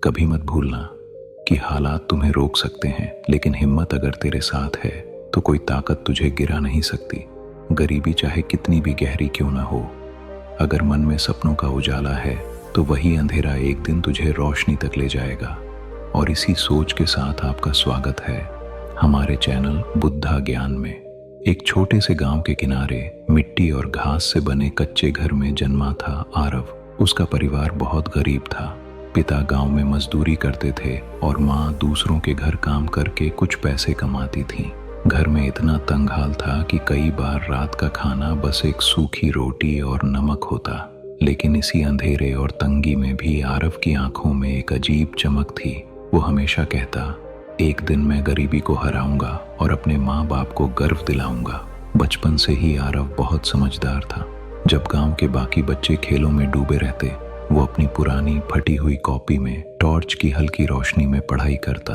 कभी मत भूलना कि हालात तुम्हें रोक सकते हैं, लेकिन हिम्मत अगर तेरे साथ है तो कोई ताकत तुझे गिरा नहीं सकती। गरीबी चाहे कितनी भी गहरी क्यों ना हो, अगर मन में सपनों का उजाला है तो वही अंधेरा एक दिन तुझे रोशनी तक ले जाएगा। और इसी सोच के साथ आपका स्वागत है हमारे चैनल बुद्धा ज्ञान में। एक छोटे से गांव के किनारे मिट्टी और घास से बने कच्चे घर में जन्मा था आरव। उसका परिवार बहुत गरीब था। पिता गांव में मजदूरी करते थे और माँ दूसरों के घर काम करके कुछ पैसे कमाती थी। घर में इतना तंग हाल था कि कई बार रात का खाना बस एक सूखी रोटी और नमक होता। लेकिन इसी अंधेरे और तंगी में भी आरव की आंखों में एक अजीब चमक थी। वो हमेशा कहता, एक दिन मैं गरीबी को हराऊंगा और अपने माँ बाप को गर्व दिलाऊंगा। बचपन से ही आरव बहुत समझदार था। जब गांव के बाकी बच्चे खेलों में डूबे रहते, वो अपनी पुरानी फटी हुई कॉपी में टॉर्च की हल्की रोशनी में पढ़ाई करता।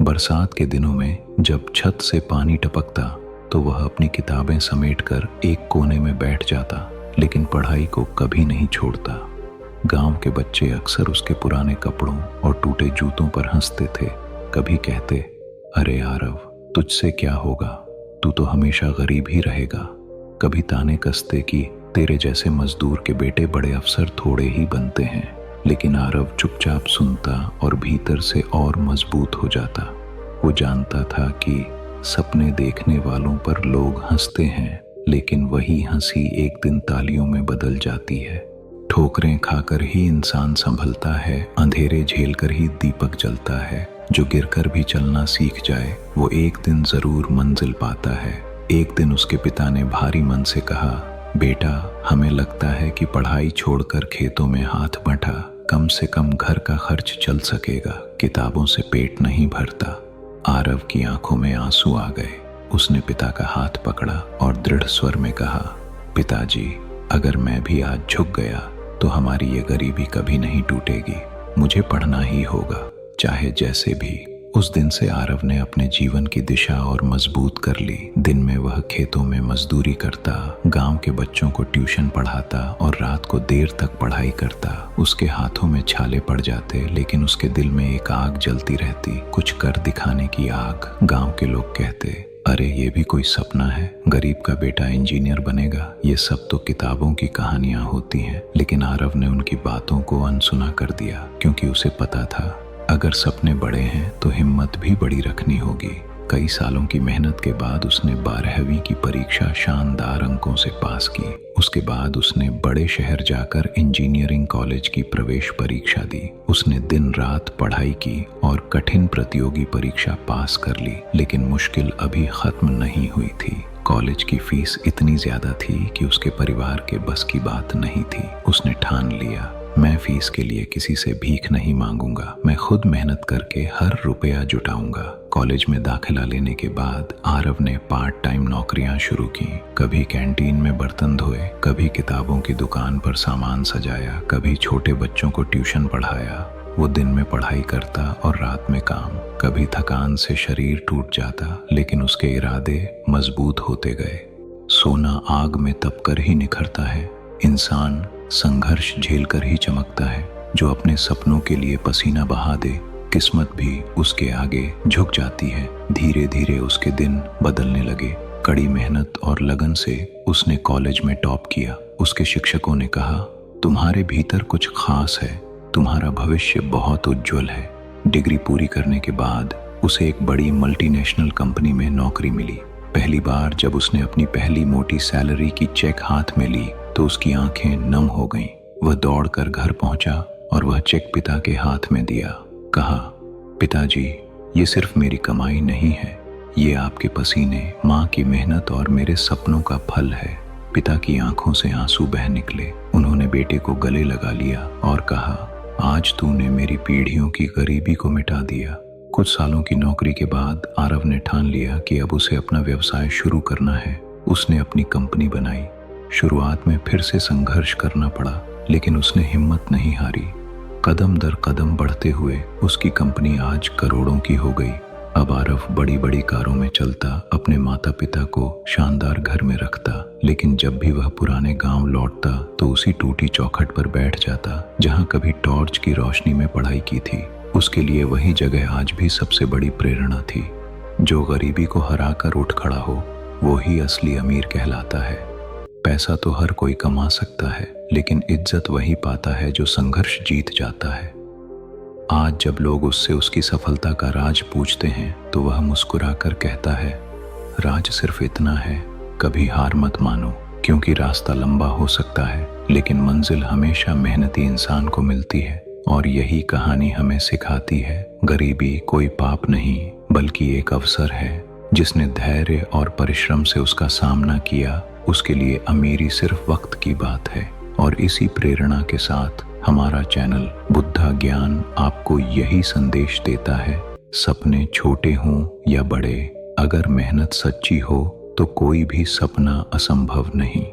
बरसात के दिनों में जब छत से पानी टपकता तो वह अपनी किताबें समेटकर एक कोने में बैठ जाता, लेकिन पढ़ाई को कभी नहीं छोड़ता। गांव के बच्चे अक्सर उसके पुराने कपड़ों और टूटे जूतों पर हंसते थे। कभी कहते, अरे आरव, तुझसे क्या होगा, तू तो हमेशा गरीब ही रहेगा। कभी ताने कसते कि तेरे जैसे मजदूर के बेटे बड़े अफसर थोड़े ही बनते हैं। लेकिन आरव चुपचाप सुनता और भीतर से और मजबूत हो जाता। वो जानता था कि सपने देखने वालों पर लोग हंसते हैं, लेकिन वही हंसी एक दिन तालियों में बदल जाती है। ठोकरें खाकर ही इंसान संभलता है, अंधेरे झेलकर ही दीपक जलता है। जो गिरकर भी चलना सीख जाए वो एक दिन जरूर मंजिल पाता है। एक दिन उसके पिता ने भारी मन से कहा, बेटा, हमें लगता है कि पढ़ाई छोड़कर खेतों में हाथ बंटा कम से कम घर का खर्च चल सकेगा, किताबों से पेट नहीं भरता। आरव की आंखों में आंसू आ गए। उसने पिता का हाथ पकड़ा और दृढ़ स्वर में कहा, पिताजी, अगर मैं भी आज झुक गया तो हमारी ये गरीबी कभी नहीं टूटेगी। मुझे पढ़ना ही होगा, चाहे जैसे भी। उस दिन से आरव ने अपने जीवन की दिशा और मजबूत कर ली। दिन में वह खेतों में मजदूरी करता, गांव के बच्चों को ट्यूशन पढ़ाता और रात को देर तक पढ़ाई करता। उसके हाथों में छाले पड़ जाते, लेकिन उसके दिल में एक आग जलती रहती, कुछ कर दिखाने की आग। गांव के लोग कहते, अरे ये भी कोई सपना है, गरीब का बेटा इंजीनियर बनेगा। ये सब तो किताबों की कहानियां होती हैं। लेकिन आरव ने उनकी बातों को अनसुना कर दिया, क्योंकि उसे पता था अगर सपने बड़े हैं तो हिम्मत भी बड़ी रखनी होगी। कई सालों की मेहनत के बाद उसने 12वीं की परीक्षा शानदार अंकों से पास की। उसके बाद उसने बड़े शहर जाकर इंजीनियरिंग कॉलेज की प्रवेश परीक्षा दी। उसने दिन रात पढ़ाई की और कठिन प्रतियोगी परीक्षा पास कर ली। लेकिन मुश्किल अभी खत्म नहीं हुई थी। कॉलेज की फीस इतनी ज्यादा थी कि उसके परिवार के बस की बात नहीं थी। उसने ठान लिया, मैं फीस के लिए किसी से भीख नहीं मांगूंगा, मैं खुद मेहनत करके हर रुपया जुटाऊंगा। कॉलेज में दाखिला लेने के बाद आरव ने पार्ट टाइम नौकरियां शुरू की। कभी कैंटीन में बर्तन धोए, कभी किताबों की दुकान पर सामान सजाया, कभी छोटे बच्चों को ट्यूशन पढ़ाया। वो दिन में पढ़ाई करता और रात में काम। कभी थकान से शरीर टूट जाता, लेकिन उसके इरादे मजबूत होते गए। सोना आग में तपकर ही निखरता है, इंसान संघर्ष झेलकर ही चमकता है। जो अपने सपनों के लिए पसीना बहा दे, किस्मत भी उसके आगे झुक जाती है। धीरे धीरे उसके दिन बदलने लगे। कड़ी मेहनत और लगन से उसने कॉलेज में टॉप किया। उसके शिक्षकों ने कहा, तुम्हारे भीतर कुछ खास है, तुम्हारा भविष्य बहुत उज्जवल है। डिग्री पूरी करने के बाद उसे एक बड़ी मल्टीनेशनल कंपनी में नौकरी मिली। पहली बार जब उसने अपनी पहली मोटी सैलरी की चेक हाथ में ली तो उसकी आंखें नम हो गईं। वह दौड़कर घर पहुंचा और वह चेक पिता के हाथ में दिया। कहा, पिताजी, ये सिर्फ मेरी कमाई नहीं है, ये आपके पसीने, माँ की मेहनत और मेरे सपनों का फल है। पिता की आंखों से आंसू बह निकले। उन्होंने बेटे को गले लगा लिया और कहा, आज तूने मेरी पीढ़ियों की गरीबी को मिटा दिया। कुछ सालों की नौकरी के बाद आरव ने ठान लिया कि अब उसे अपना व्यवसाय शुरू करना है। उसने अपनी कंपनी बनाई। शुरुआत में फिर से संघर्ष करना पड़ा, लेकिन उसने हिम्मत नहीं हारी। कदम दर कदम बढ़ते हुए उसकी कंपनी आज करोड़ों की हो गई। अब आरव बड़ी बड़ी कारों में चलता, अपने माता पिता को शानदार घर में रखता। लेकिन जब भी वह पुराने गांव लौटता तो उसी टूटी चौखट पर बैठ जाता जहां कभी टॉर्च की रोशनी में पढ़ाई की थी। उसके लिए वही जगह आज भी सबसे बड़ी प्रेरणा थी। जो गरीबी को हराकर उठ खड़ा हो वो ही असली अमीर कहलाता है। पैसा तो हर कोई कमा सकता है, लेकिन इज्जत वही पाता है जो संघर्ष जीत जाता है। आज जब लोग उससे उसकी सफलता का राज पूछते हैं तो वह मुस्कुराकर कहता है, राज सिर्फ इतना है, कभी हार मत मानो, क्योंकि रास्ता लंबा हो सकता है लेकिन मंजिल हमेशा मेहनती इंसान को मिलती है। और यही कहानी हमें सिखाती है, गरीबी कोई पाप नहीं बल्कि एक अवसर है। जिसने धैर्य और परिश्रम से उसका सामना किया, उसके लिए अमीरी सिर्फ वक्त की बात है। और इसी प्रेरणा के साथ हमारा चैनल बुद्धा ज्ञान आपको यही संदेश देता है, सपने छोटे हों या बड़े, अगर मेहनत सच्ची हो तो कोई भी सपना असंभव नहीं।